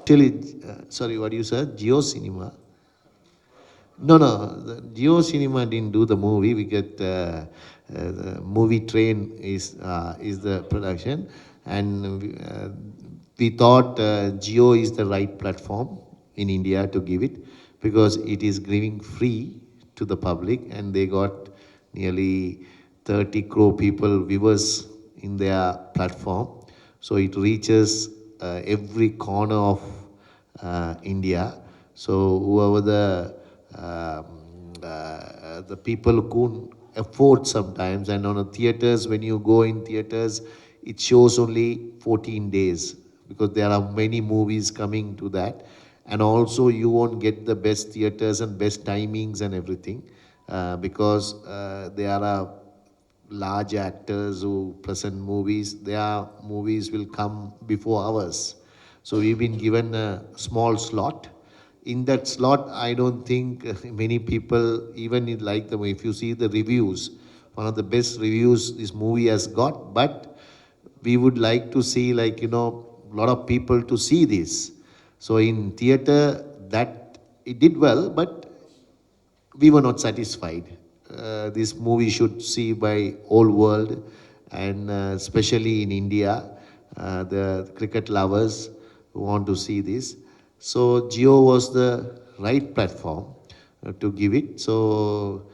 Sorry, what you said? Geo Cinema? No, no, the Geo Cinema didn't do the movie. We get the movie train is the production, and we thought Geo is the right platform in India to give it because it is giving free to the public, and they got nearly 30 crore people viewers in their platform. So it reaches every corner of India. So whoever the people who couldn't afford sometimes, and on a theaters, when you go in theaters, it shows only 14 days because there are many movies coming to that, and also you won't get the best theaters and best timings and everything because there are large actors who present movies, their movies will come before ours. So we've been given a small slot. In that slot, I don't think many people even like the movie. If you see the reviews, one of the best reviews this movie has got, but we would like to see like, a lot of people to see this. So in theater, that it did well, but we were not satisfied. This movie should see by whole world, and especially in India, the cricket lovers want to see this. So Geo was the right platform to give it. So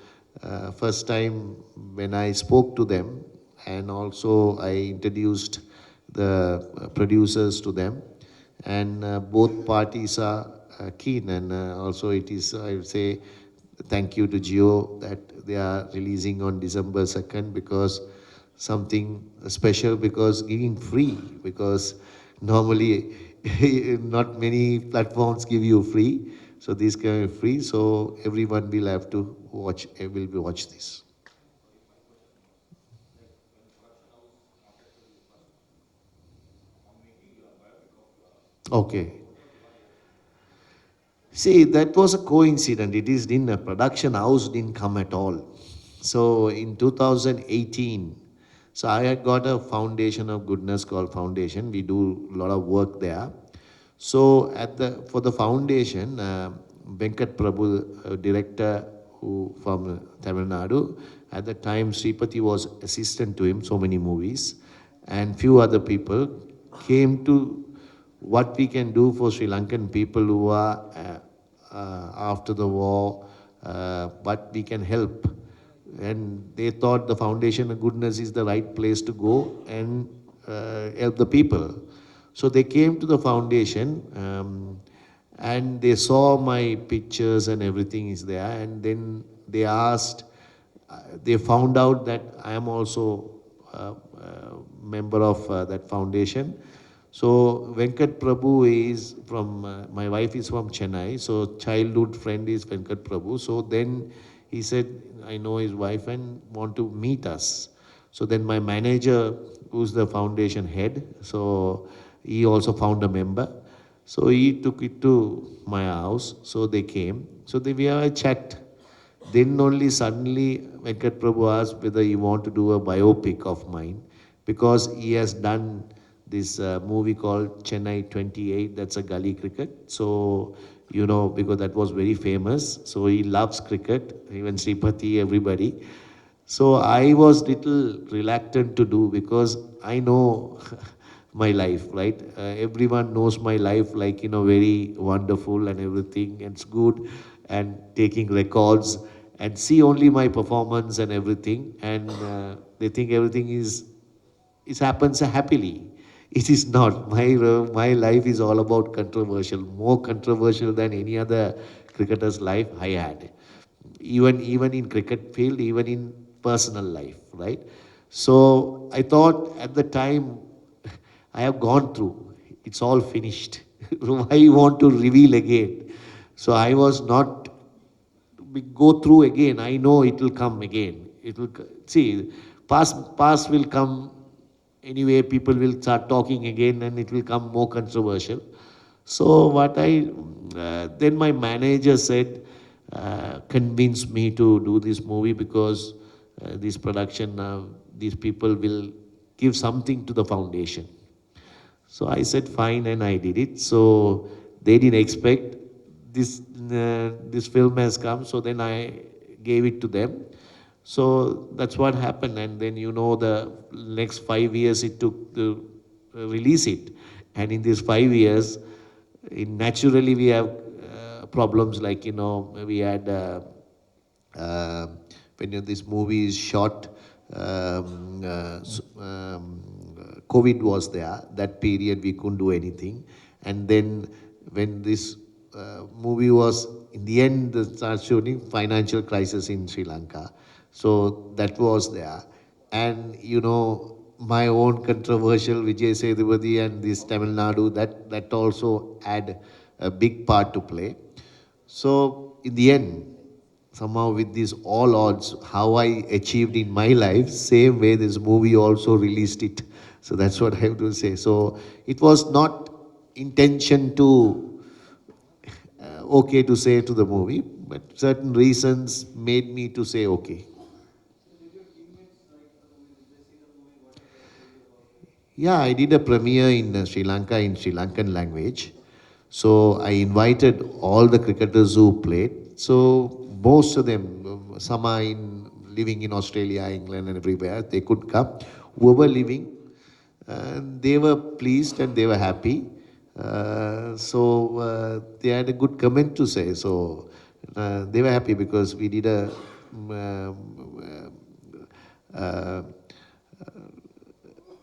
first time when I spoke to them, and also I introduced the producers to them, and both parties are keen, and also it is, I would say, thank you to Geo that they are releasing on December 2nd because something special, because giving free, because normally not many platforms give you free, so this kind of free, so everyone will have to watch, will be watch this. Okay. See, that was a coincidence. It is in a production house didn't come at all. So in 2018, so I had got a foundation of goodness called Foundation. We do a lot of work there. So at the for the foundation, Venkat Prabhu, director who from Tamil Nadu, at the time Sripati was assistant to him, so many movies, and few other people came to what we can do for Sri Lankan people who are after the war, but we can help. And they thought the Foundation of Goodness is the right place to go and help the people. So they came to the foundation and they saw my pictures and everything is there. And then they asked, they found out that I am also member of that foundation. So Venkat Prabhu is from, my wife is from Chennai, so childhood friend is Venkat Prabhu. So then he said, I know his wife and want to meet us. So then my manager, who's the foundation head, so he also found a member. So he took it to my house, so they came. So we have a chat. Then only suddenly Venkat Prabhu asked whether he want to do a biopic of mine because he has done this movie called Chennai 28, that's a gully cricket. So, because that was very famous. So he loves cricket, even Sripati, everybody. So I was little reluctant to do because I know my life, right? Everyone knows my life like, very wonderful and everything, and it's good, and taking records and see only my performance and everything, and they think everything is it happens happily. It is not. My life is all about controversial, more controversial than any other cricketer's life I had. Even in cricket field, even in personal life, right? So I thought at the time I have gone through. It's all finished. Why you want to reveal again? So I was not we go through again. I know it will come again. It will see past will come anyway. People will start talking again, and it will come more controversial. So what I then my manager said convinced me to do this movie because this production these people will give something to the foundation. So I said fine, and I did it. So They didn't expect this film has come, so then I gave it to them. So that's what happened, and then the next 5 years it took to release it, and in these 5 years, naturally we have problems like we had. Uh, when this movie is shot, COVID was there. That period we couldn't do anything, and then when this movie was in the end start shooting, financial crisis in Sri Lanka, so that was there, and my own controversial Vijay Sethupathi and this Tamil Nadu, that also had a big part to play. So in the end, somehow with these all odds, how I achieved in my life, same way this movie also released it. So that's what I have to say. So it was not intention to okay to say to the movie, but certain reasons made me to say okay. Yeah, I did a premiere in Sri Lanka in Sri Lankan language. So I invited all the cricketers who played. So most of them, some are living in Australia, England, and everywhere. They could come. Who were living, they were pleased and they were happy. They had a good comment to say. So they were happy because we did a uh,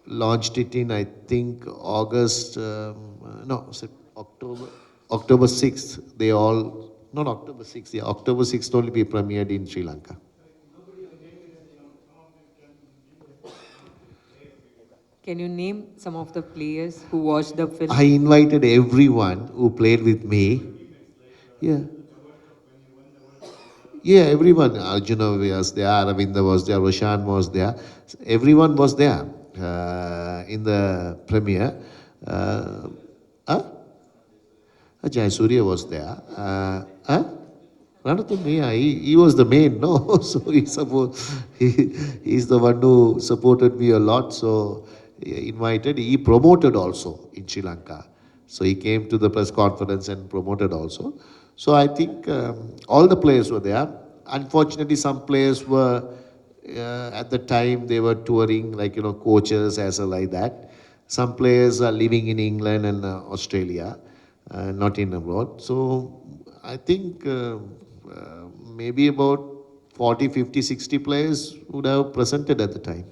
launched it in, I think, August, no, October 6th. They all, not October 6th, yeah, October 6th only be premiered in Sri Lanka. Can you name some of the players who watched the I film? invited everyone who played with me. Yeah. Yeah, everyone. Arjuna was there, Aravinda was there, Roshan was there. Everyone was there in the premiere. Uh, huh? Jayasuriya was there. Ranathan, yeah, he was the main, no? So he's the one who supported me a lot. So he invited, he promoted also in Sri Lanka. So he came to the press conference and promoted also. So I think all the players were there. Unfortunately, some players were at the time they were touring, like coaches as well like that. Some players are living in England and Australia, not in abroad. So I think maybe about 40, 50, 60 players would have presented at the time.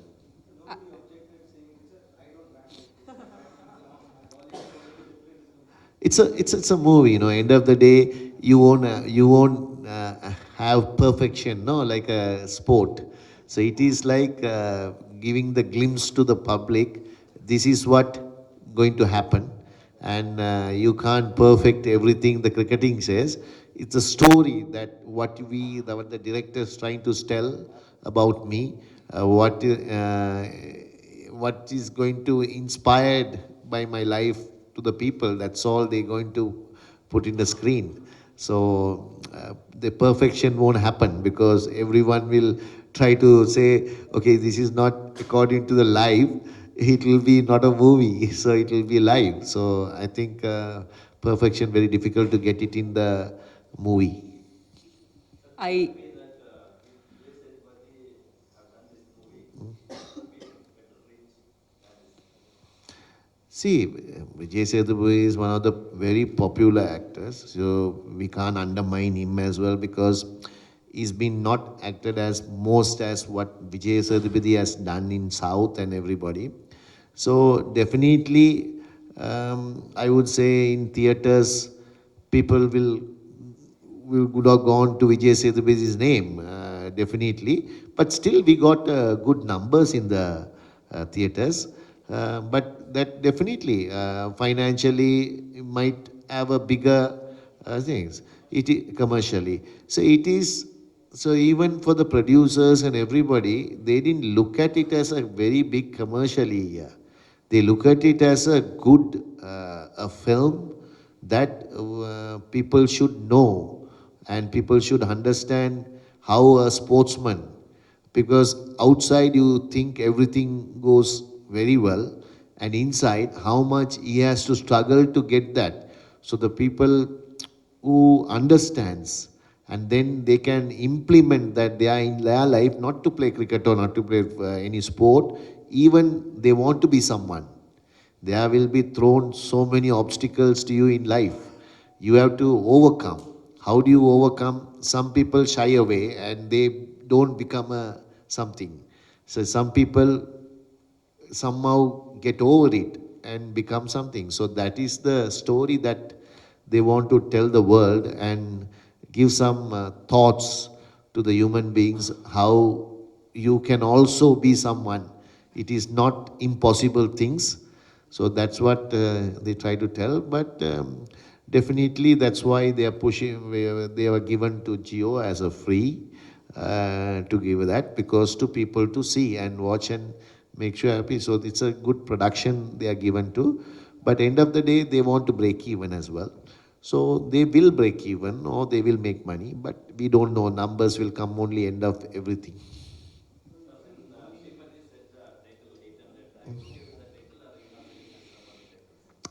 It's a movie, end of the day, you won't have perfection, no, like a sport. So it is like giving the glimpse to the public, this is what going to happen, and you can't perfect everything the cricketing says. It's a story that what the director is trying to tell about me, what is going to inspired by my life to the people. That's all they're going to put in the screen. So the perfection won't happen because everyone will try to say, okay, this is not according to the live. It will be not a movie, so it will be live. So I think perfection very difficult to get it in the movie. I See, Vijay Sethupathi is one of the very popular actors, so we can't undermine him as well because he's been not acted as most as what Vijay Sethupathi has done in South and everybody. So definitely, I would say in theaters, people will would have gone to Vijay Sethupath's name, definitely. But still, we got good numbers in the theaters. But that definitely financially might have a bigger things. Commercially. So it is. So even for the producers and everybody, they didn't look at it as a very big commercially. Yeah. They look at it as a good a film that people should know and people should understand how a sportsman, because outside you think everything goes very well and inside how much he has to struggle to get that. So the people who understands, and then they can implement that they are in their life, not to play cricket or not to play any sport, even they want to be someone. There will be thrown so many obstacles to you in life. You have to overcome. How do you overcome? Some people shy away and they don't become a something. So some people somehow get over it and become something. So that is the story that they want to tell the world and give some thoughts to the human beings how you can also be someone. It is not impossible things. So that's what they try to tell. But definitely that's why they are pushing. They were given to Geo as a free to give that, because to people to see and watch and make sure happy. So it's a good production they are given to. But end of the day, they want to break even as well. So they will break even or they will make money, but we don't know. Numbers will come only end of everything.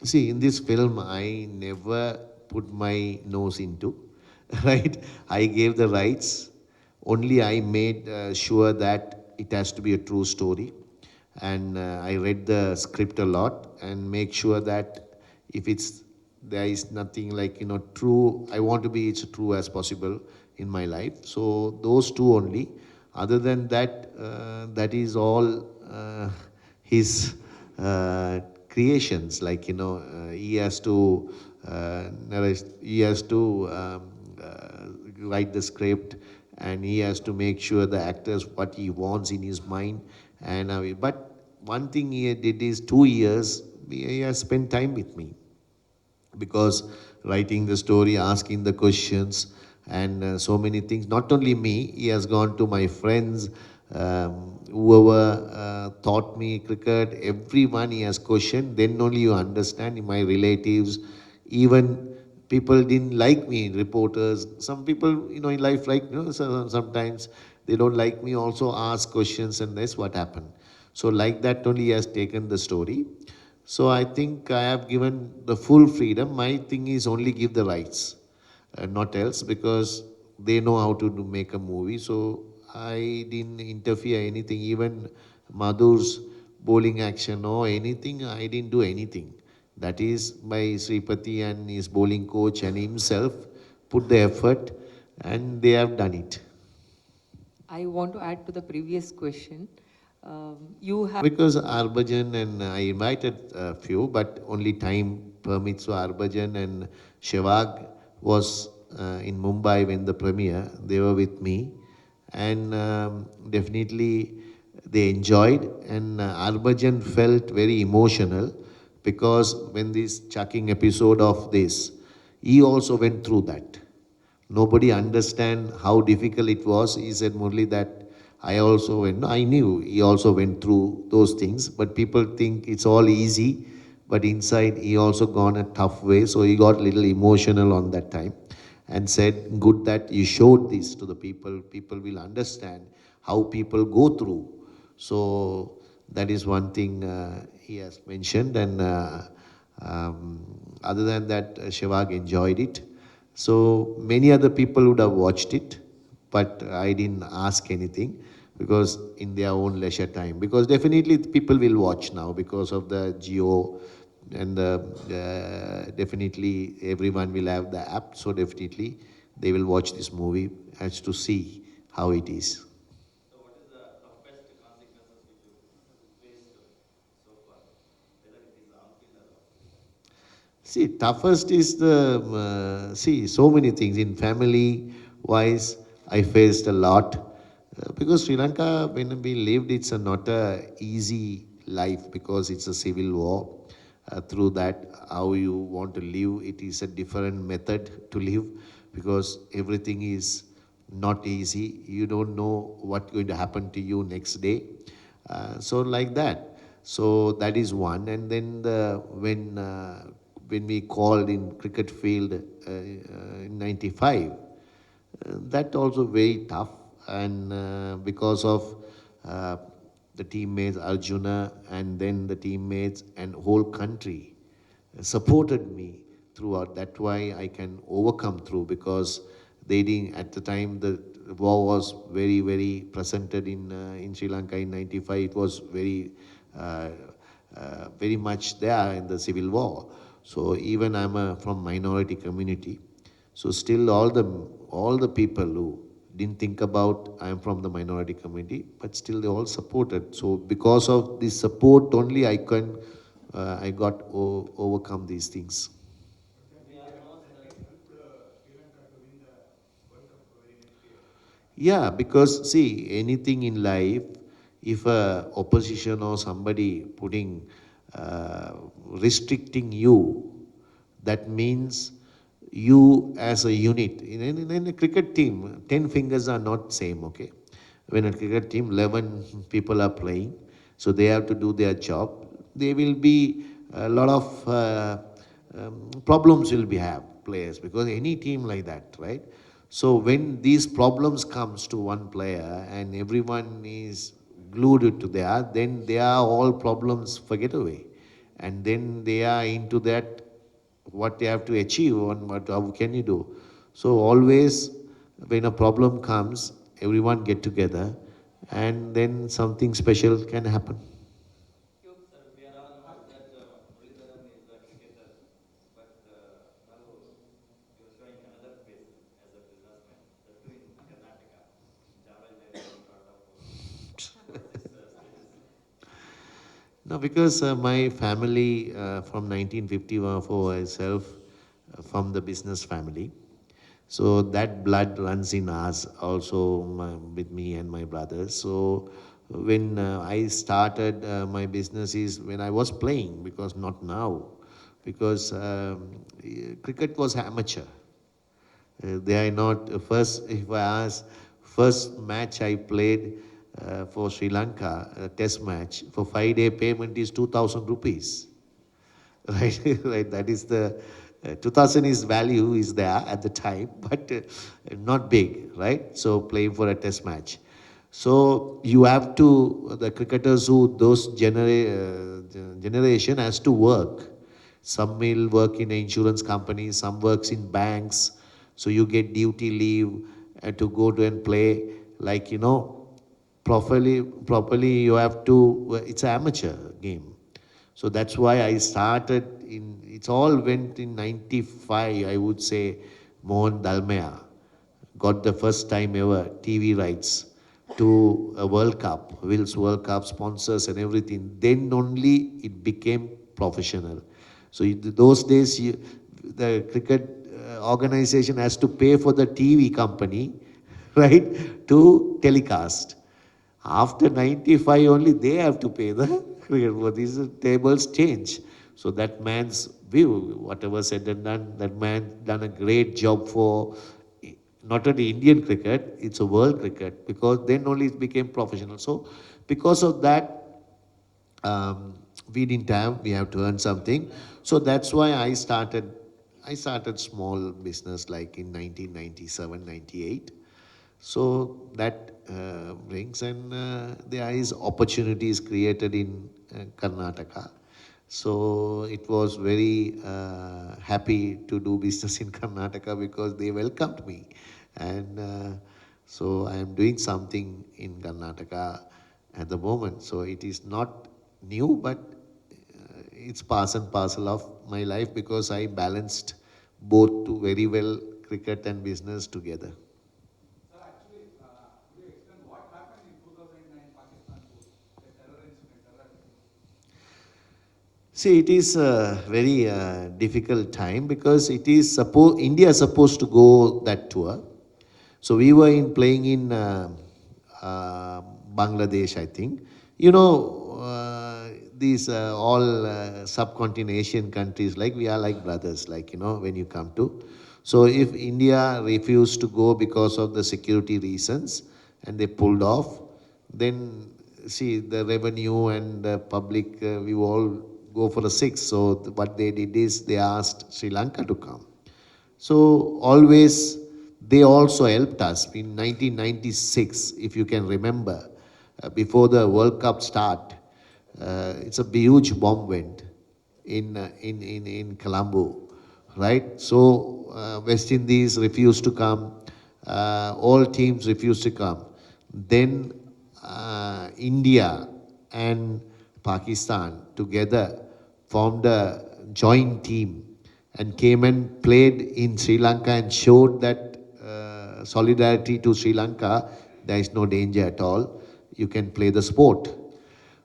See, in this film, I never put my nose into, right? I gave the rights. Only I made sure that it has to be a true story. And I read the script a lot and make sure that if it's there is nothing like true. I want to be as true as possible in my life. So those two only. Other than that, that is all his creations. Like he has to he has to write the script, and he has to make sure the actors what he wants in his mind. And but one thing he did is 2 years he has spent time with me, because writing the story, asking the questions, and so many things. Not only me, he has gone to my friends, whoever taught me cricket, everyone he has questioned. Then only you understand. My relatives, even people didn't like me, reporters. Some people, in life, like, sometimes they don't like me, also ask questions, and that's what happened. So, like that, only he has taken the story. So I think I have given the full freedom. My thing is only give the rights, not else, because they know how to make a movie. So I didn't interfere anything. Even Madhur's bowling action or anything, I didn't do anything. That is by Sripati and his bowling coach and himself put the effort, and they have done it. I want to add to the previous question. You have Because Harbhajan and I invited a few, but only time permits. So Harbhajan and Shevag was in Mumbai when the premiere. They were with me, and definitely they enjoyed. And Harbhajan felt very emotional, because when this chucking episode of this, he also went through that. Nobody understand how difficult it was. He said, Murli, that I also went. No, I knew he also went through those things, but people think it's all easy. But inside, he also gone a tough way. So he got a little emotional on that time and said, good that you showed this to the people. People will understand how people go through. So that is one thing he has mentioned. And other than that, Shivag enjoyed it. So many other people would have watched it, but I didn't ask anything, because in their own leisure time. Because definitely people will watch now because of the Geo, and definitely everyone will have the app. So definitely they will watch this movie as to see how it is. See, toughest is so many things. In family wise, I faced a lot. Because Sri Lanka, when we lived, it's not a easy life, because it's a civil war. Through that, how you want to live, it is a different method to live, because everything is not easy. You don't know what's going to happen to you next day. So like that. So that is one. And then when we called in cricket field in '95, that also very tough. And because of uh, the teammates Arjuna, and then the teammates and whole country supported me. throughout. That's why I can overcome through, because they didn't, at the time the war was very, very presented in Sri Lanka in 95. It was uh, very much there in the civil war. So even I'm from minority community. So still all the people who didn't think about I'm from the minority community, but still they all supported. So because of this support only, I got overcome these things. Yeah, because see, anything in life, if a opposition or somebody putting restricting you, that means you as a unit. In a cricket team, 10 fingers are not same, okay? When a cricket team, 11 people are playing, so they have to do their job. There will be a lot of problems will be have players, because any team like that, right? So when these problems comes to one player and everyone is glued to there, then they are all problems forget away, and then they are into that what they have to achieve and what how can you do. So always when a problem comes, everyone get together, and then something special can happen. No, because my family from 1954 itself, from the business family. So that blood runs in us also with me and my brothers. So when I started my business is when I was playing, because not now, because cricket was amateur. They are not first. If I ask, first match I played for Sri Lanka, a test match for 5 day payment is 2,000 rupees. Right, right. That is the 2000 is value is there at the time, but not big, right? So playing for a test match. So you have to the cricketers who those generation has to work. Some will work in an insurance company, some works in banks. So you get duty leave to go to and play, like properly you have to. It's an amateur game. So that's why I started it's all went in 95, I would say. Mohan Dalmaya got the first time ever TV rights to a World Cup, Wills World Cup sponsors and everything. Then only it became professional. So in those days, the cricket organization has to pay for the TV company, right, to telecast. After 95 only they have to pay the cricket. But these tables change. So that man's view, whatever said and done, that man done a great job for not only Indian cricket, it's a world cricket, because then only it became professional. So because of that, we didn't have, we have to earn something. So that's why I started small business like in 1997, 98. So that brings, and there is opportunities created in Karnataka. So it was very happy to do business in Karnataka because they welcomed me, and so I am doing something in Karnataka at the moment. So it is not new, but it's part and parcel of my life, because I balanced both to very well, cricket and business together. See, it is a very difficult time, because India is supposed to go that tour. So we were in playing in Bangladesh, I think. These all subcontinent Asian countries, like we are like brothers, like when you come to. So if India refused to go because of the security reasons and they pulled off, then see the revenue and the public, we all go for a six. So what they did is they asked Sri Lanka to come. So always they also helped us in 1996, if you can remember, before the World Cup start. It's a huge bomb went in Colombo. right? So West Indies refused to come, all teams refused to come. Then India and Pakistan together formed a joint team and came and played in Sri Lanka and showed that solidarity to Sri Lanka. There is no danger at all. You can play the sport.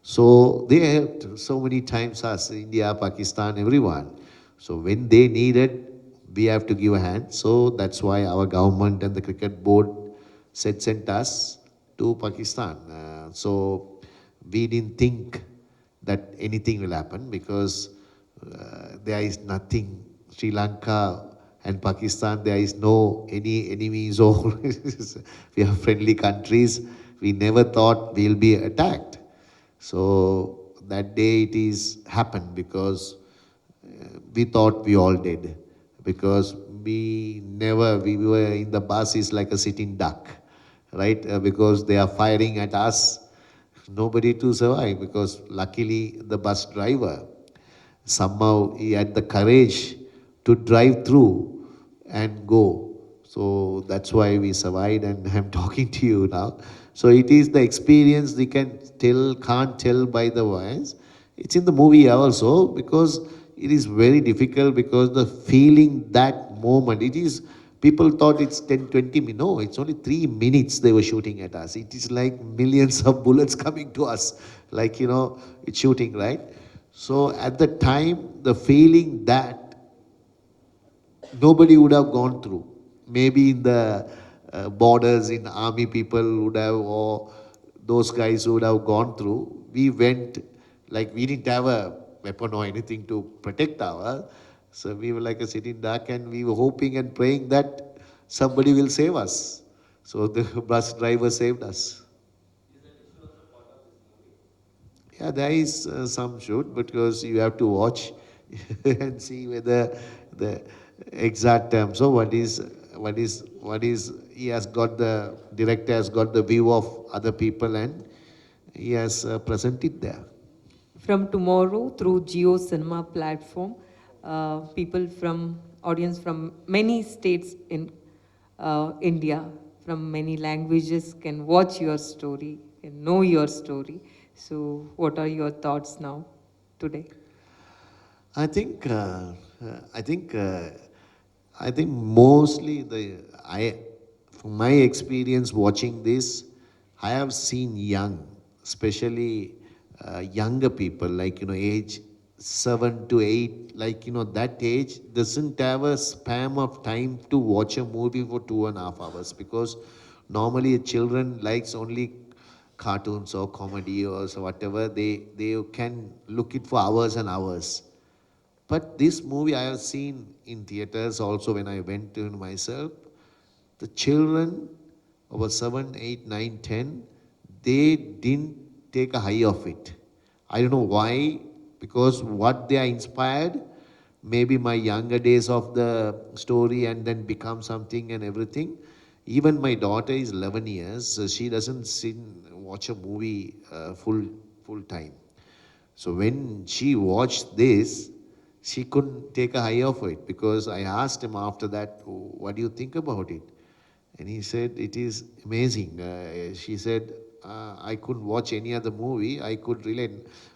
So they helped so many times us, India, Pakistan, everyone. So when they needed, we have to give a hand. So that's why our government and the cricket board sent us to Pakistan. So we didn't think that anything will happen because there is nothing. Sri Lanka and Pakistan, there is no any enemies or we are friendly countries. We never thought we'll be attacked. So that day it is happened because we thought we all did because we were in the bus is like a sitting duck, right? Because they are firing at us, nobody to survive because luckily the bus driver somehow he had the courage to drive through and go. So that's why we survived, and I'm talking to you now. So it is the experience we can tell, can't tell by the voice. It's in the movie also because it is very difficult because the feeling that moment, it is, people thought it's 10, 20 minutes. No, it's only 3 minutes they were shooting at us. It is like millions of bullets coming to us, like, it's shooting, right? So at the time, the feeling that nobody would have gone through. Maybe in the borders, in army, people would have, or those guys would have gone through. We went, like we didn't have a weapon or anything to protect our. So we were like a sitting duck, and we were hoping and praying that somebody will save us. So the bus driver saved us. Yeah, there is some shoot because you have to watch and see whether the exact term. So what is he has got, the director has got the view of other people and he has presented there. From tomorrow through Geo Cinema platform, people from audience from many states in India, from many languages can watch your story, can know your story. So what are your thoughts now, today? I think uh, uh, I think uh, I think mostly from my experience watching this, I have seen young, especially younger people, like age 7 to 8, like that age doesn't have a span of time to watch a movie for 2.5 hours because normally children likes only cartoons or comedy or so whatever they can look it for hours and hours. But this movie I have seen in theaters also when I went to myself. The children over 7, 8, 9, 10, they didn't take a high of it. I don't know why, because what they are inspired, maybe my younger days of the story and then become something and everything. Even my daughter is 11 years, so she doesn't watch a movie full time. So when she watched this, she couldn't take a high of it because I asked him after that, "Oh, what do you think about it?" And he said, it is amazing. She said, I couldn't watch any other movie. I could relate.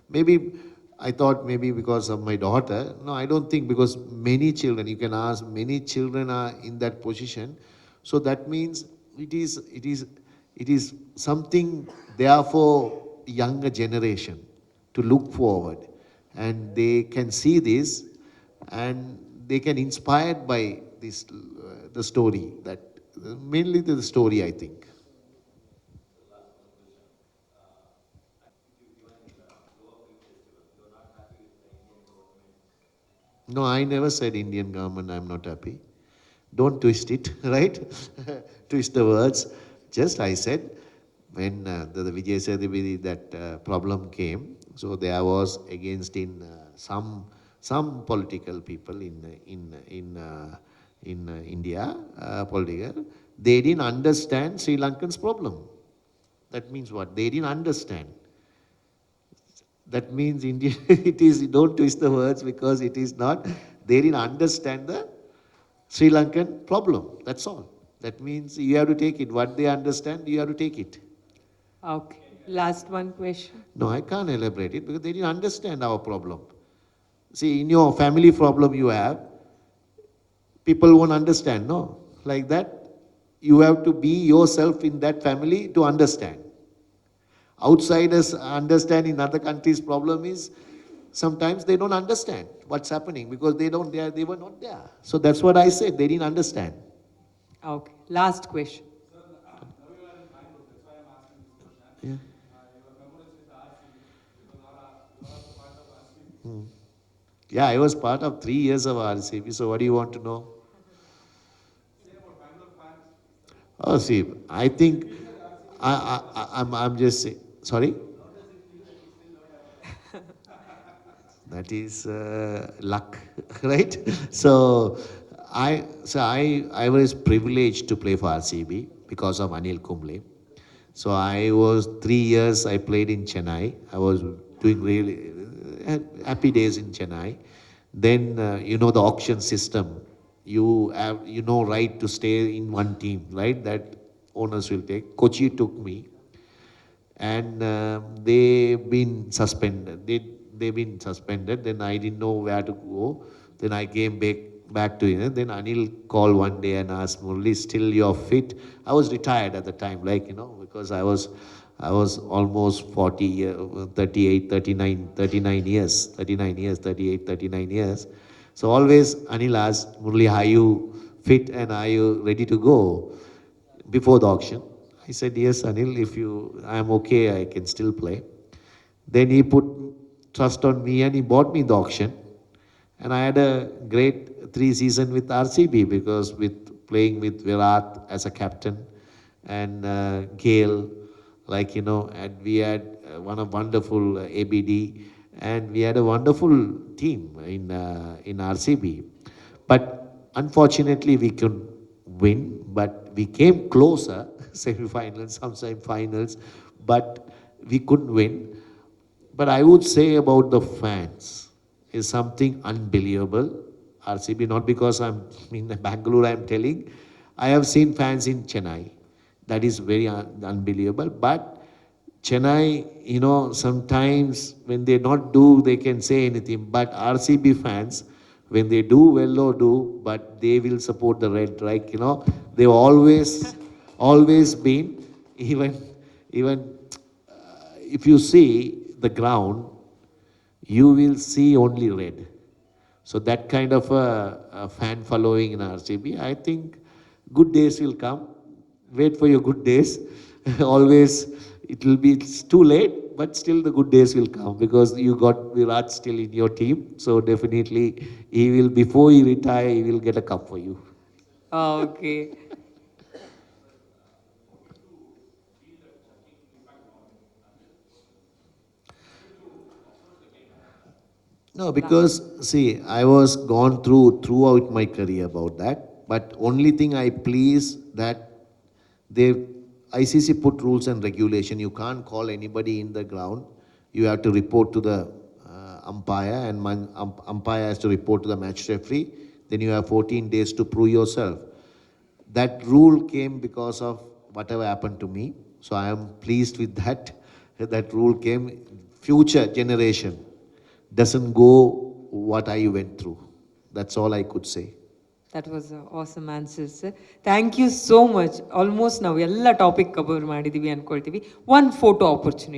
Maybe I thought maybe because of my daughter. No, I don't think because many children, you can ask, many children are in that position. So that means it is, it is, it is something there for younger generation to look forward. And they can see this and they can inspired by this, the story that mainly the story, I think. No, I never said Indian government I'm not happy. Don't twist it, right? Twist the words. Just I said when the Vijay Sethupathi that problem came, so there was against in some political people in India, political, they didn't understand Sri Lankan's problem. That means what? They didn't understand. That means India, it is, don't twist the words because it is not. They didn't understand the Sri Lankan problem. That's all. That means you have to take it. What they understand, you have to take it. Okay. Last one question. No, I can't elaborate it because they didn't understand our problem. See, in your family problem you have, people won't understand, no? Like that, you have to be yourself in that family to understand. Outsiders understand in other countries' problem is sometimes they don't understand what's happening because they were not there. So that's what I said. They didn't understand. Okay. Last question. Yeah. Yeah, I was part of 3 years of RCB. So what do you want to know? Oh, see, I think I'm just saying. Sorry. That is luck, right? So I was privileged to play for RCB because of Anil Kumble. So I was 3 years. I played in Chennai. I was doing really happy days in Chennai. Then the auction system. You have right to stay in one team, right? That owners will take. Kochi took me and they've been suspended. They've been suspended. Then I didn't know where to go. Then I came back to Then Anil called one day and asked, Murli, still you're fit? I was retired at the time, because I was almost 40 years, 38, 39 years, 38, 39 years. So always Anil asked, Murli, are you fit and are you ready to go before the auction? I said, yes, Anil, if I'm okay, I can still play. Then he put trust on me and he bought me the auction. And I had a great 3 season with RCB because with playing with Virat as a captain and Gale, and we had one of wonderful ABD and we had a wonderful team in RCB. But unfortunately, we couldn't win, but we came closer, semi-finals, some semi-finals, but we couldn't win. But I would say about the fans is something unbelievable. RCB, not because I'm in Bangalore, I'm telling. I have seen fans in Chennai. That is very unbelievable. But Chennai, sometimes when they not do, they can say anything. But RCB fans, when they do well or do, but they will support the red, right? They've always been, even if you see the ground, you will see only red. So that kind of a fan following in RCB, I think good days will come. Wait for your good days. Always, it's too late, but still the good days will come because you got Virat still in your team. So definitely, before he retire, he will get a cup for you. Okay. No, because see, I was gone throughout my career about that. But only thing I please that they ICC put rules and regulation. You can't call anybody in the ground. You have to report to the umpire, and umpire has to report to the match referee. Then you have 14 days to prove yourself. That rule came because of whatever happened to me. So I am pleased with that. That rule came. Future generation doesn't go what I went through. That's all I could say. That was an awesome answer, sir. Thank you so much. Almost ನಾವು ಎಲ್ಲ topic cover ಮಾಡಿದೀವಿ ಅನ್ಕೊಳ್ತೀವಿ. One photo opportunity.